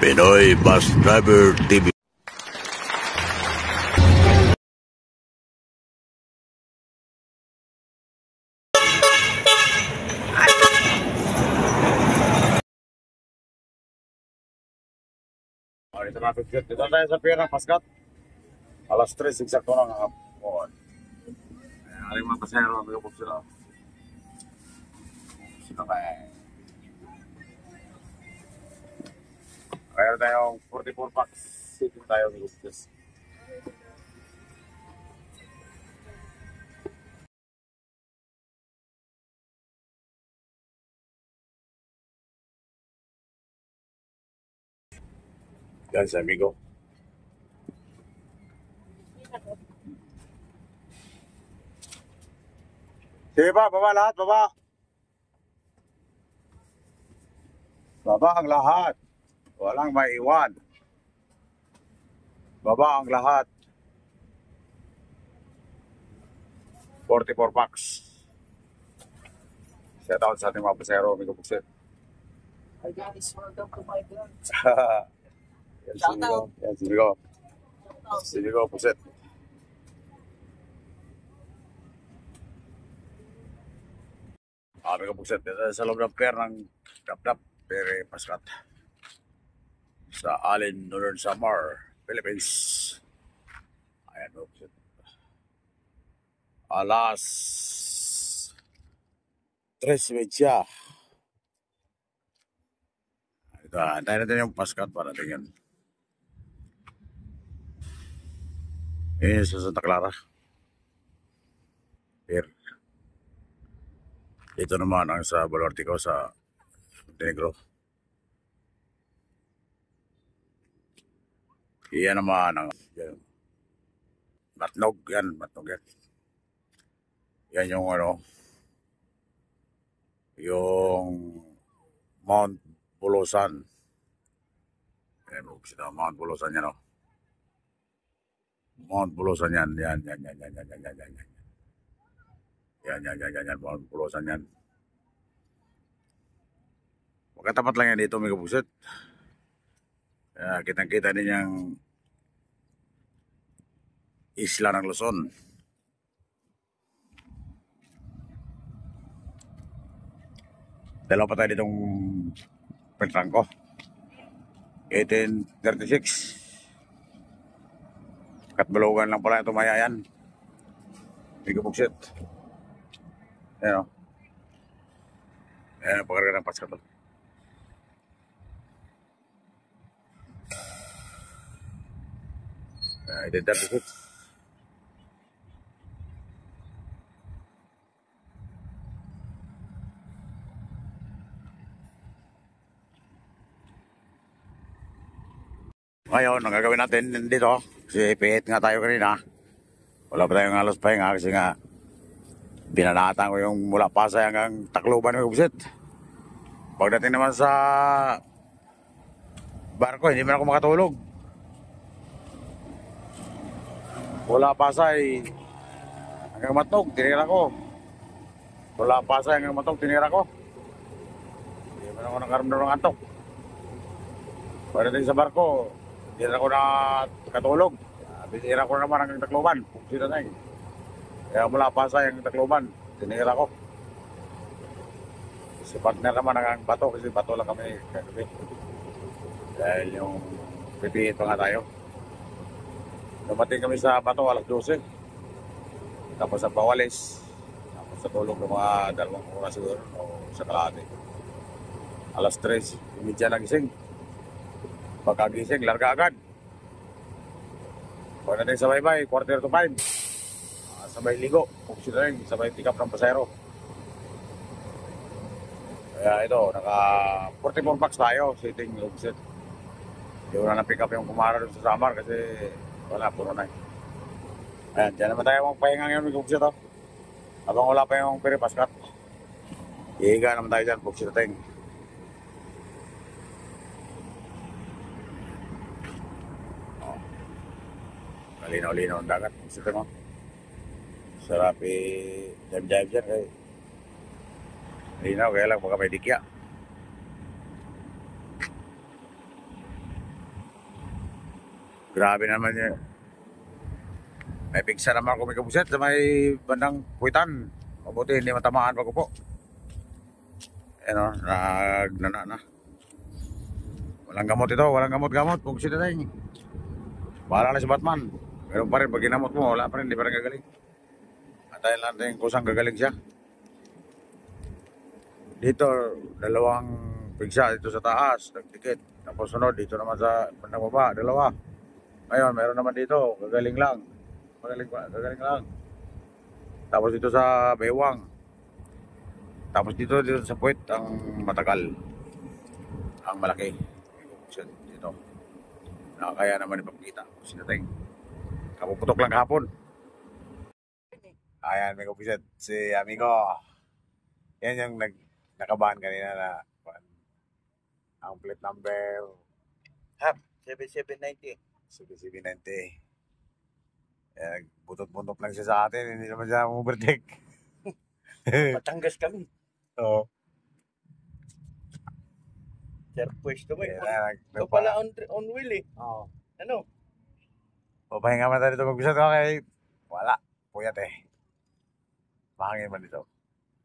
Pinoy Bus Driver TV. Dito natin, dito tayo sa Pier ng Paskat. Alas 3, eksakto ng hapon. Aring mga pasero, may upok sila. Sino ba eh? Kaya tayong 44 packs. Sitting tayo ng upok. Yan sa amigo. Sige ba, baba lahat, baba. Baba ang lahat. Walang maiwan. Baba ang lahat. 44 packs. Shout out sa ating mga pasero, amigo Puksit. Hi guys, welcome to my vlog. Yan si Migo. Yan si Migo. Si Migo Puksit. Amigo Puksit. Dito sa loob ng pier ng Dap-Dap, Pier Paskat. Sa Allen, Northern Samar, Philippines. Ayan, Amigo Puksit. Alas 3:30. Ito, antayin natin yung Paskat para tingnan. Sa Santa Clara. Pier. Ito naman ang sa Baluartico sa Montenegro. Iyan naman ang Matnog yan, Matnog yan. Yan yung ano, yung Mount Bulusan. Ayan, Mount Bulusan yan o. Mount Bulusan yan, yan. Yan, Mount Bulusan yan. Magkatapat lang yan dito, Amigo Puksit. Kitang-kita din yung isla ng Luzon. Dalawa pa tayo ditong Pentrangko. 1836. Katbalogan lang pala ito mayayan. Amigo Puksit. Ayan o. Ayan ang pagkarga ng Paskat. 1836. Ngayon, ang gagawin natin dito, kasi pihit nga tayo kanina. Wala pa tayong halos pahinga kasi nga binanatan ko yung mula Pasay hanggang Tacloban ng Puksit. Pagdating naman sa barko, hindi man ako makatulog. Mula Pasay hanggang Matnog, tinira ko. Mula Pasay hanggang Matnog, tinira ko. Hindi man ako nakaramdam ng antok. Pagdating sa barko, hindi na ako nakatulog. Binira ko naman hanggang Tacloban. Puksit na eh. Kaya mula Pasay hanggang Tacloban, tinira ko. Si partner naman hanggang Bato, kasi Bato lang kami kagabi. Dahil yung pipihit pa nga tayo. Dumating kami sa Bato alas 12. Tapos sa Bawalis. Tapos sa tulog ng mga 2 oras siguro o sa kalahati. Alas 3, imidya nagising. Pagkagising, larga agad. Pagdating sa baybay, 4:45. Sabay ligo, Puksit na rin, sabay pick up ng pasero. Kaya ito, naka 44 packs tayo, sitting Puksit. Hindi ko na na-pick up yung kumara doon sa Samar kasi wala, puro na. Ayan, dyan naman tayo magpahinga ngayon, Puksit. Habang wala pa yung Pier Paskat. Ihiga naman tayo dyan, Puksit natin. Kalinaw-linaw ang dagat. Puksit mo. Sarap dive-dive dyan kay linaw, kaya lang baka may dikya. Grabe naman yun. May pigsa naman ako may kabuset sa may bandang puwitan. Mabuti hindi matamaan pa ko po. Ano, nagnana na. Walang gamot ito, walang gamot-gamot. Kung sila tayo. Bahala na si Batman. Pero pa rin, pag ginamot mo, wala pa rin, hindi pa rin gagaling. Antayin lang natin kung saan gagaling siya. Dito, dalawang pigsa dito sa taas, nagdikit. Tapos sunod, dito naman sa bandang baba, dalawa. Ngayon, meron naman dito, gagaling lang. Gagaling lang. Tapos dito sa bewang. Tapos dito sa puwet, ang matagal. Ang malaki. Dito. Nakakaya naman ipagkita. Sinating. Kapuputok lang kahapon. Ayan, may kupiset. Si amigo. Yan yung nakabahan kanina na ang plate number Hap, 7790. 7790. Butot-buntot lang siya sa atin. Hindi naman siya overtake. Batangas kami. Oo. Sir, pwesto mo eh. Kaya Ito pala on wheel eh. Oo. Ano? Papahinga man tayo dito mag-bisat. Okay. Wala. Puyat eh. Mahangin man dito.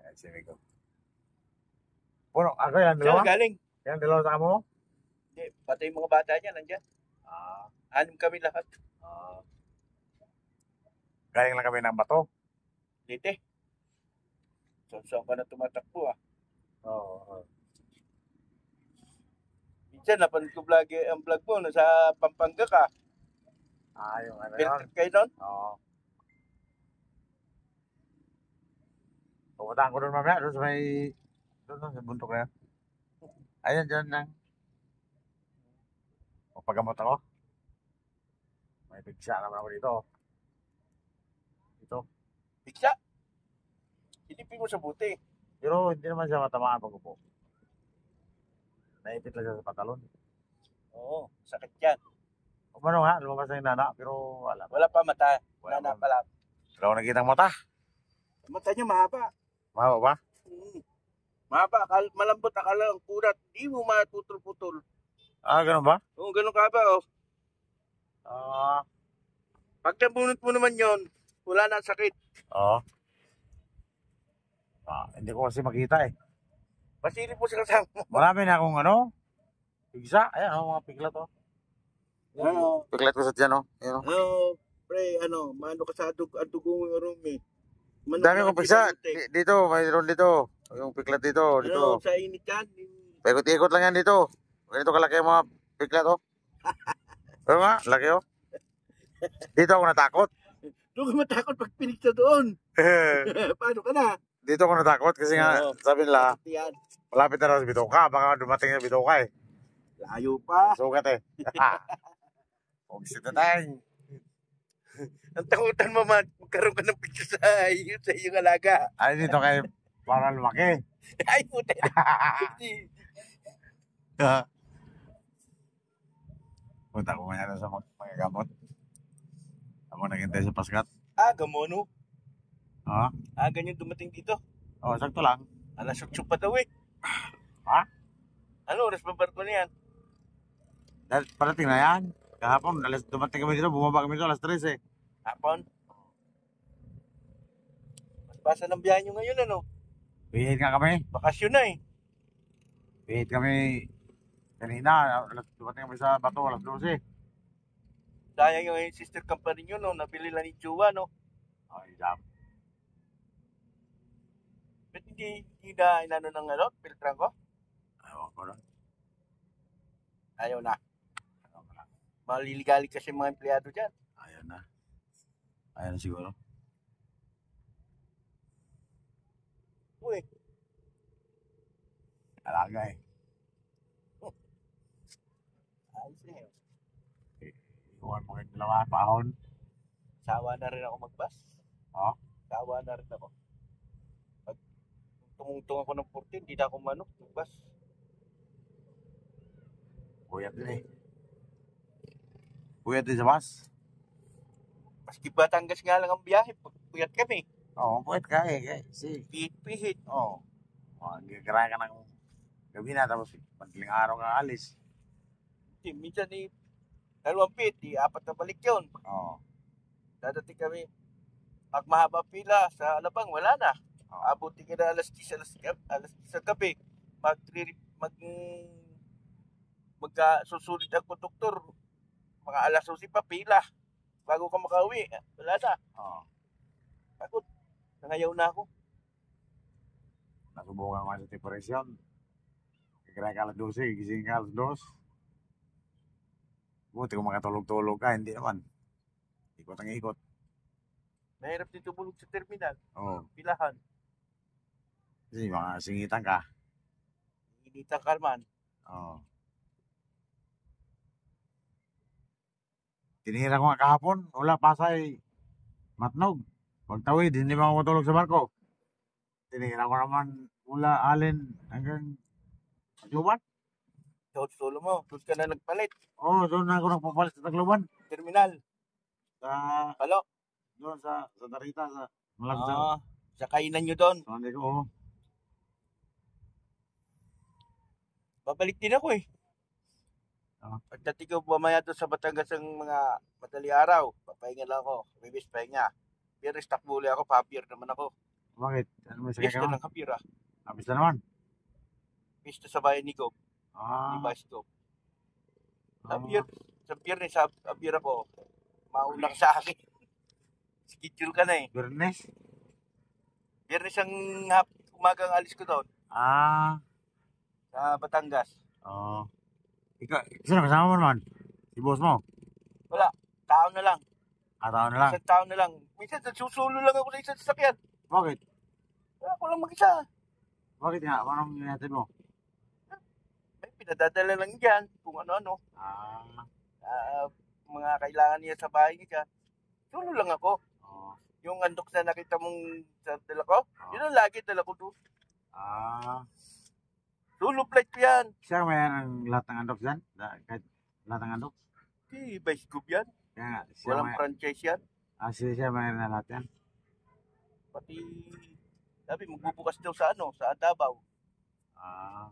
Ayan, sini ko. Puno. Ako yan, Saan dalawa? galing? Yan, dalawa sa kamo? Hindi, pati yung mga bata niya nandiyan. Ah. 6 kami lahat. Galing lang kami ng bato. Dito. Saan ka na tumatakbo ah. Oo. Minsan napanood ko ang vlog mo nasa Pampanga ka. Yung ano Field yun? trip kayo doon? Oo. Pumuntahan ko doon mamaya. Doon sa may... Doon sa buntok na yan. Ayan, dyan lang. Pagamot ako. May pigsa naman ako dito. Dito. Bigsa. Silipin mo sa buti. Pero hindi naman siya matamaan pag upo. Naipit lang siya sa patalon. Oo, sakit yan. Umano nga, lumabas na yung nana, pero wala pa. Wala pa mata. Wala Wala pa. pala. Wala ko nakitang mata. Mata niya mahaba. Mahaba ba? Mahaba. Malambot akala ang kurat. Di mo matutol-putol. Ganun ba? Oo, ganun ka ba oh. Pag nabunot mo naman yon, wala na ang sakit. Oo. Hindi ko kasi makita eh. Pasilip mo sa kasama mo. Marami na akong ano, pigsa. Ayan, mga piglat oh. Oo. Piglat ko sa tiyan oh. Ayan, Pre, mano ka sa dugo mo yung room eh. dami kong pigsa. Dito, mayroon dito. Yung piglat dito, dito. Sa init yan. Paikot-ikot lang yan dito. Ganito kalaki yung mga piglat oh. Pero nga, laki oh. Dito ako natakot. Doon ka matakot pag pinikta doon. Paano ka na? Dito ako natakot kasi nga, Oo. sabi nila, Yan. malapit na raw sa Bitoka. Baka dumating sa Bitoka eh. Layo pa. Sugat eh. Huwag sitatang. Ang takutan mo magkaroon ka ng picture sa iyong alaga. Ay, dito kay para lumaki. Ay, puta. Punta ko nga sa mga gamot. Ako naghintay sa Paskat. Gamono. Ha? Ganyan dumating dito. Oh, sakto lang. Alas 8 pa daw eh. Ha? Ano, oras pa barko na yan? Dahil parating na yan. Kahapon, dumating kami dito, bumaba kami dito alas 3 eh. Hapon? Mas basa ng biyahe nyo ngayon ano? Bihit nga kami. Bakasyon na eh. Bihit kami kanina. Dumating kami sa Bato alas 12. Sayang yung sister company nyo no, nabili lang ni Chua no. Ay, jam. Ba't hindi na inano ng filtran ko? Ayaw ko lang. Ayaw na. Ayaw ko lang. Maliligalig kasi mga empleyado dyan. Ayaw na. Ayaw na siguro. Uy, Alaga eh. ayos na yun. Iwan mo kayong dalawa, pahon. Sawa na rin ako magbas. Ha? Sawa na rin ako. Pag tumungtong ako ng 14, hindi na ako magbas. Puyat din eh. Puyat din sa bus. Maski Batangas nga lang ang biyahe, puyat kami. Oo, puyat ka eh. Kasi, Pihit-pihit. oo. Gagara ka ng gabi na, tapos madaling araw ka alis. Minsan eh, 2 feet, di 4 na balik yun. Oo. Dadating kami. Pag mahaba pila sa Alabang, wala na. Oo. Abuti ka na alas 10 sa gabi. Susunod ang konduktor. Mga alas 11 pa pila. Bago ka makauwi, wala na. Oo. Pagod. Nangayaw na ako. Nasubukan ko sa depression. Kaya ka alas 12, gising ka alas 2. Buti kung makatulog-tulog ka, hindi naman. Ikot ang ikot. Mahirap din tumulog sa terminal. Oo. Pilahan. Kasi mga singitan ka. Initang kalman. Oo. Tinira ko nga kahapon, wala Pasay, Matnog. Pagtawid, hindi ba ako matulog sa barko? Tinira ko naman mula Alin hanggang Tacloban. Solo mo. Doon ka na nagpalit. Oo, doon na ako nagpapalit sa Tacloban. Terminal. Sa, Palo. doon sa Tarita, sa Malagsa. Sa kainan nyo doon. So, hindi ko, oo. Babalik din ako eh. Ah. Pagdating ko mamaya doon sa Batangas ng mga madali araw, papahinga lang ako. Bibis pahinga. Pero takbo ulit ako, pa-beer naman ako. Bakit? Ano may sakit Pista ka naman? ng hapira. Abis na naman. Pista sa bayan ni Gob. Ni Ah, Vice Gob. ah, Sa biyernes, sa beer ako. Mauna ka sa akin. Schedule ka na eh. Bernes? Biyernes ang umagang alis ko doon. Ah, Sa Batangas. oo. Ikaw, sino kasama mo naman? Si boss mo? Wala. Tao na lang. Tao na lang. Isang tao na lang. Minsan, susulo lang ako sa isang sasakyan. Bakit? Wala ko lang mag-isa. Bakit nga? Paano ginatid mo? May pinadadala lang dyan. Kung ano-ano. Ah, Mga kailangan niya sa bahay niya. Sulo lang ako. oo. Yung andok na nakita mong sa dala ko, yun ang lagi dala ko doon. Ah, Sulo plate ko yan. siya may ang lahat ng andok dyan? Kahit lahat ng andok? Di, Vice Group yan. Kaya nga, siya Walang may, franchise yan. siya may na lahat yan. Pati, sabi, magbubukas daw sa sa Davao. Ah,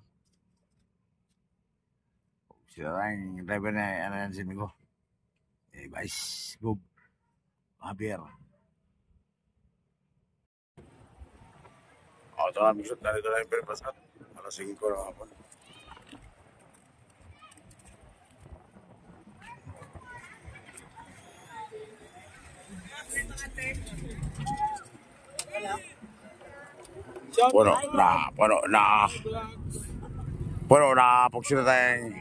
siya lang, driver na, ano yan, sinin ko. Vice Group. Javier. Ito na, misot na ito na yung perpasat. Alas 5 na hapon. Puno na, pugsita tayong.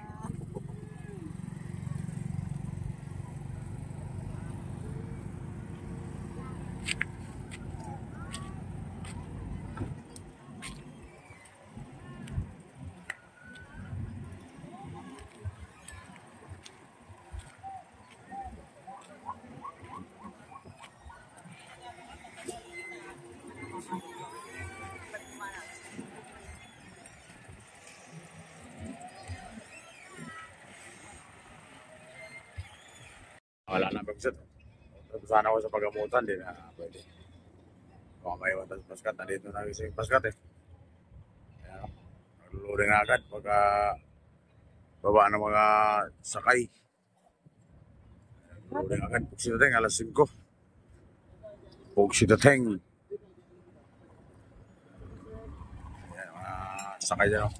Wala na pagsit. Sana ako sa pagamutan, di na pwede. Kung may iwan sa paskat, nandito na yung paskat eh. Ayan, naluluring na agad pagka baba ng mga sakay. Naluluring agad. Pagsitateng, alas 5. Pagsitateng. Ayan, mga sakay dyan.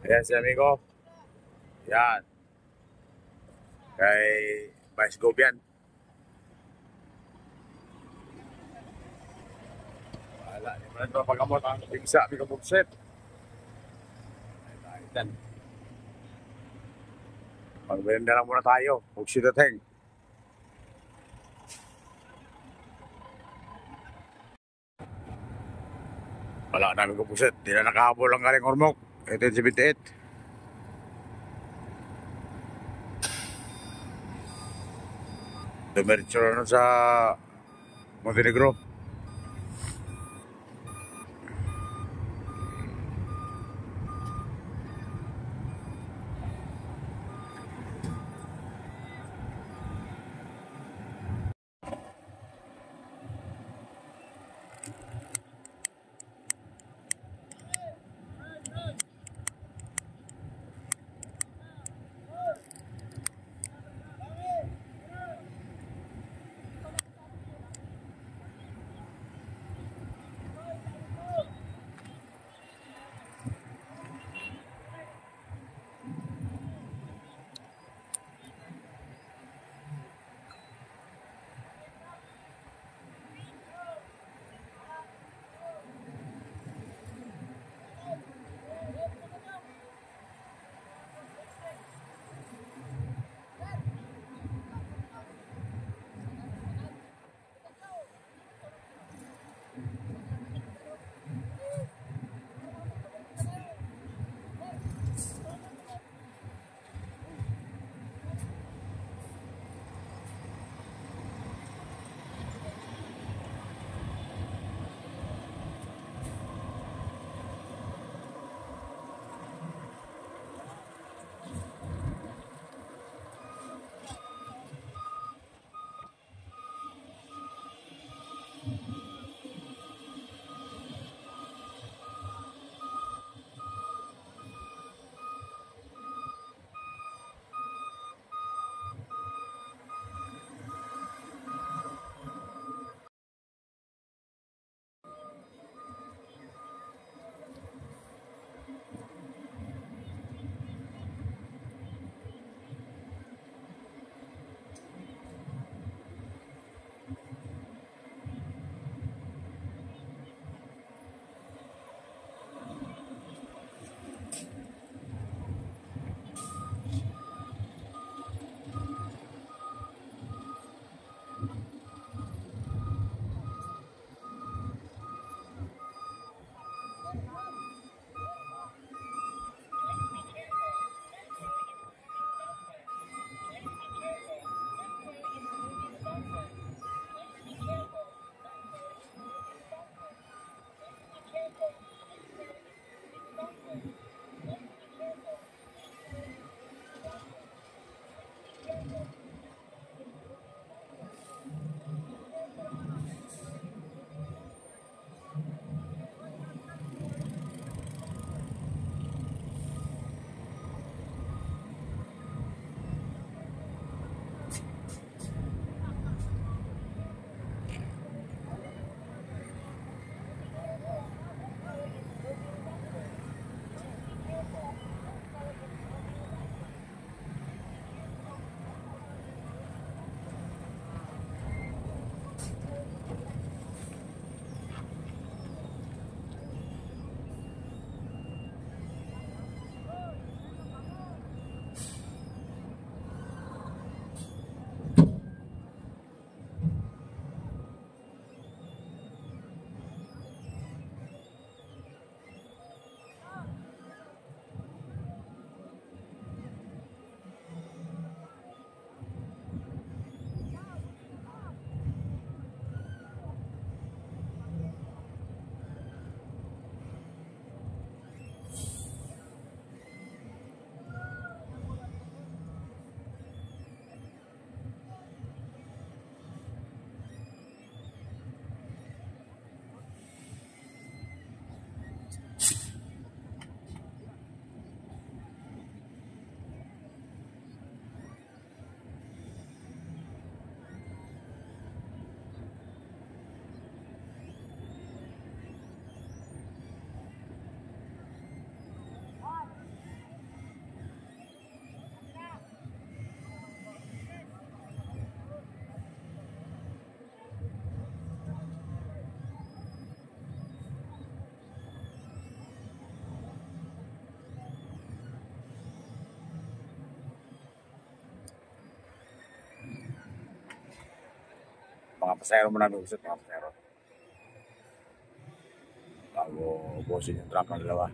Ayan si amigo. Yan. Kay Vice Group yan. Wala. Hindi mo na ito pagkamot ang bigsa. Amigo Bugset. Ayan. Magbenda lang muna tayo. Bugsitateng. Wala na amigo Bugset. Di na nakahabol ang galing Ormoc. 1878. Dumiretso na sa Montenegro. Mga pasahero mo namin usap, mga pasahero. Bago ubusin yung truck ng dalawa.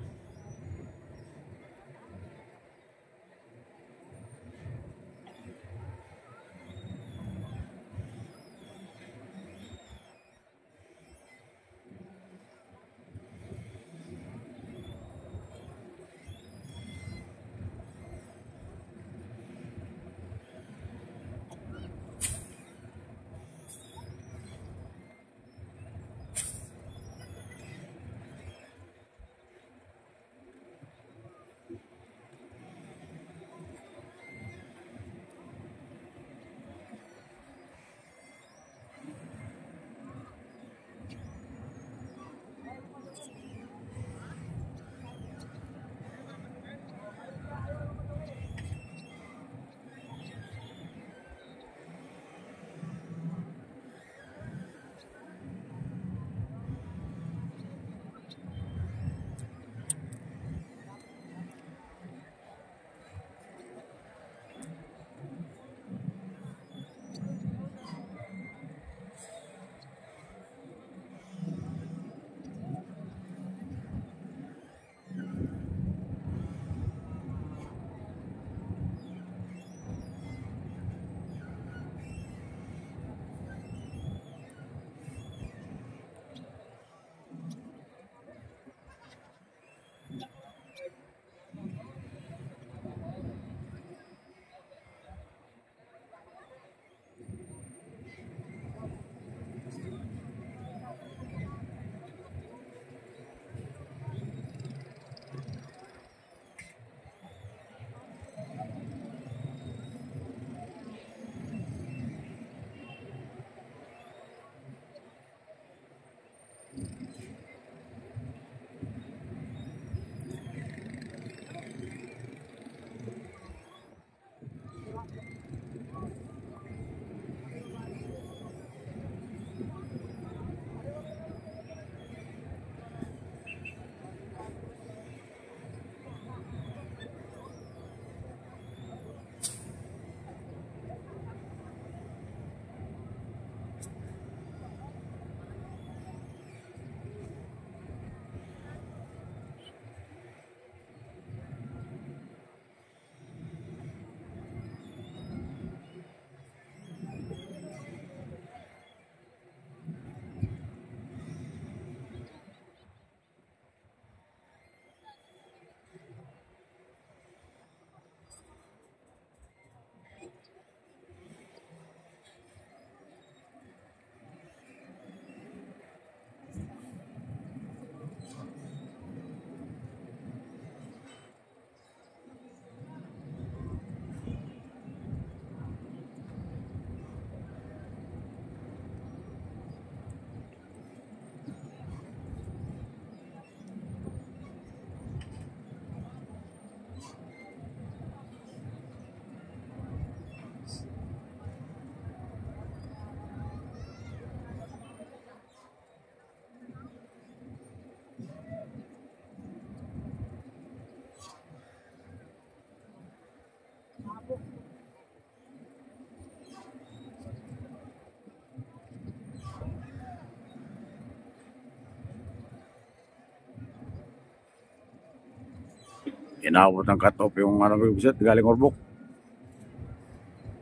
Inabot ng cut-off yung ano ko set galing Orbok.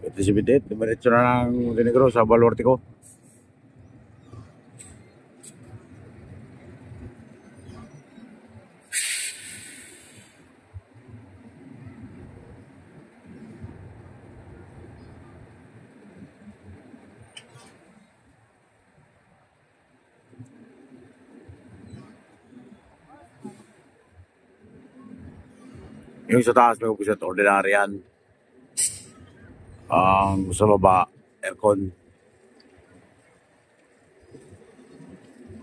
57.8, dumiretso na ng Dinegro sa Baluarte ko. Yung sa taas may upiset, ordinary yan. Ang sa baba, aircon.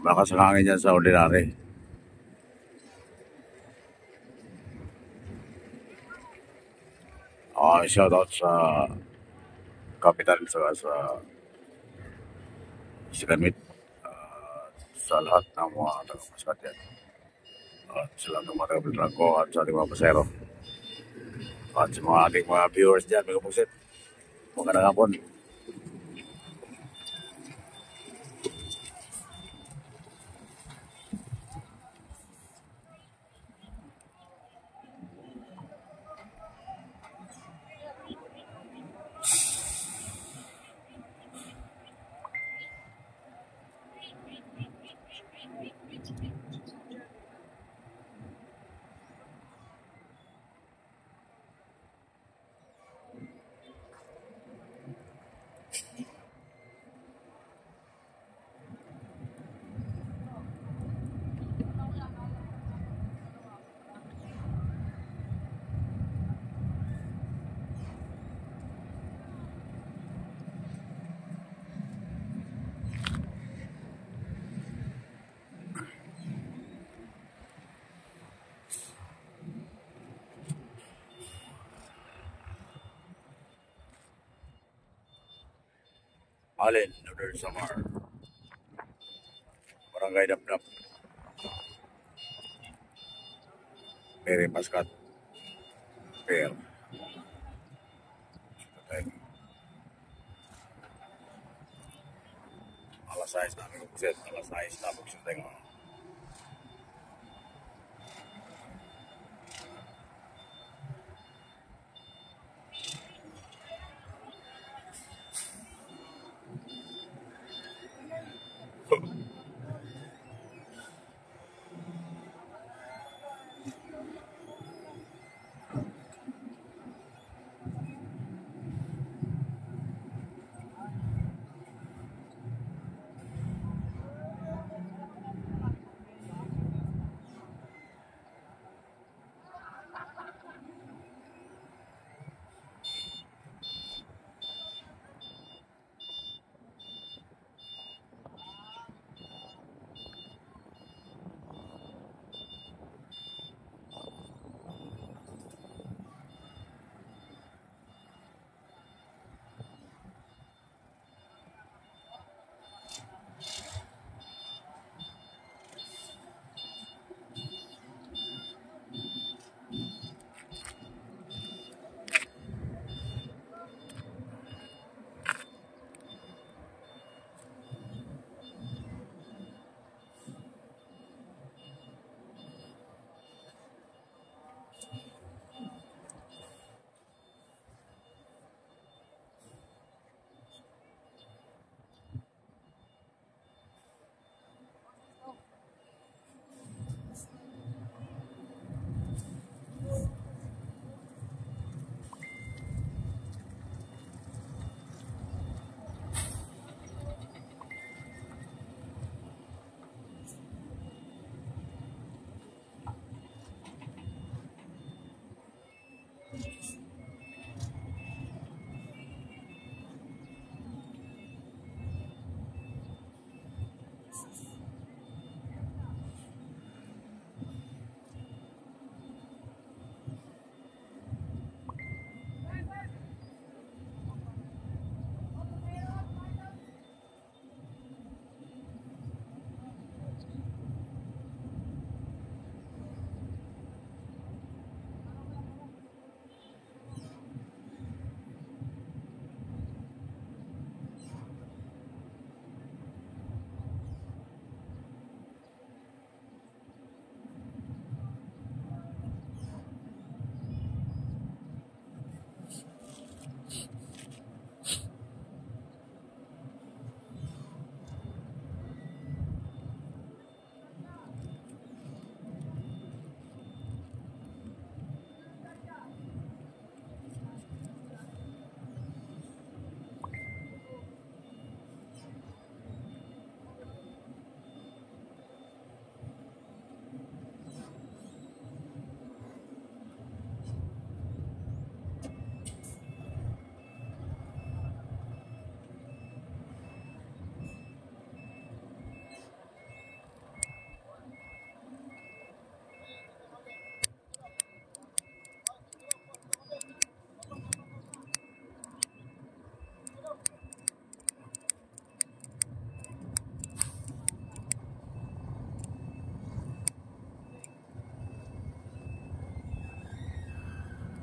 Malakas ang hangin yan sa ordinary. Shoutout sa kapital sa Sikanwit. Sa lahat ng mga taga-maskat yan. At sa lahat ng mga taga-biltran ko at sa ating mga pasero. At sa mga ating mga viewers dyan, mga pusit. Magandang hapon. Alin, Northern Samar. Barangay Dapdap. Mary Maskat. Fair. Alas 6 na kami kuset. Alas 6 na pagsunting.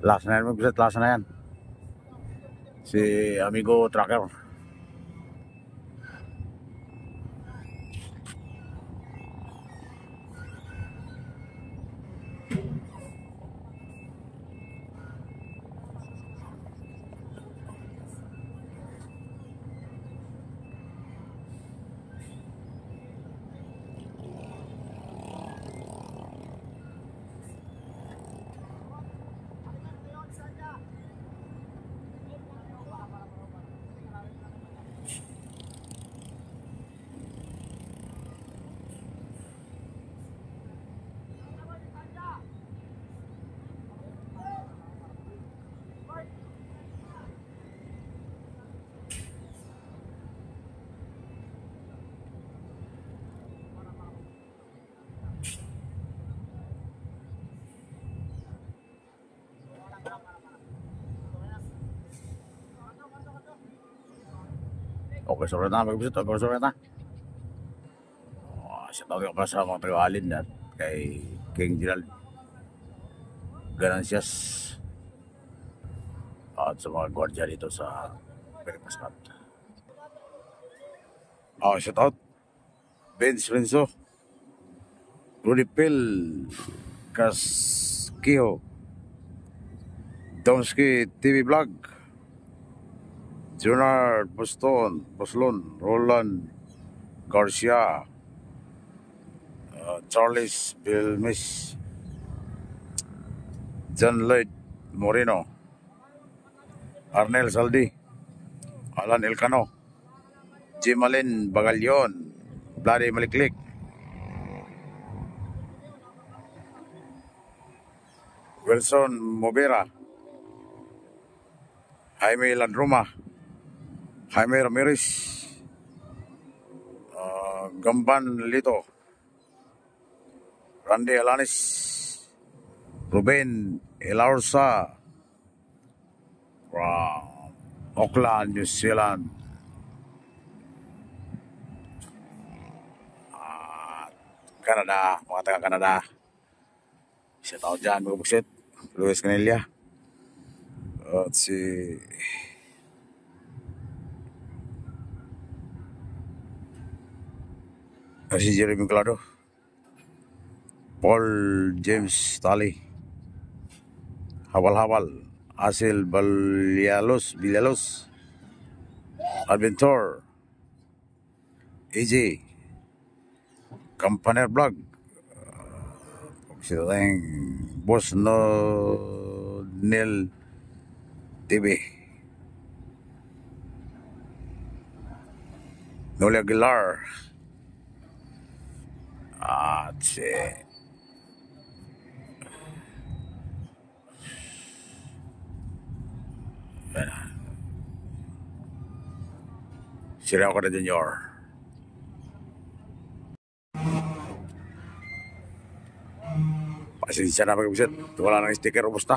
Last na yan, magbisit. Last na yan. Si Amigo Tracker. Okay, sorry na. Magbisit. Okay, sorry na. Siya tawag ko sa mga taga-alin at kay King Gerald Ganancias at sa mga gwardiya dito sa Peripaskat. Shout out Vince Renzo, Rudy Pil, Kaskiho, Domsky TV Vlog, Junard Poslon, Roland Garcia, Charles Bilmis, John Lloyd Moreno, Arnel Saldi, Alan Elcano, Jimalin Bagalyon, Bloody Maliklik, Wilson Mobera, Jaime Landruma, Jaime Ramirez, Gamban Lito, Randy Alanis, Ruben Elarsa from Auckland, New Zealand, Canada, mga taga-Canada. Siya tao dyan, mga buksit. Luis Canella. At si Jeremy Clado, Paul James Tali, Hawal, Asil Villalos, Adventure, AJ, Campaner Vlog, sila tayong Boss Nel TV, Noli Aguilar, at si Sira ko na Junior. Pasensya na pag-ibigit. Wala nang sticker o busta.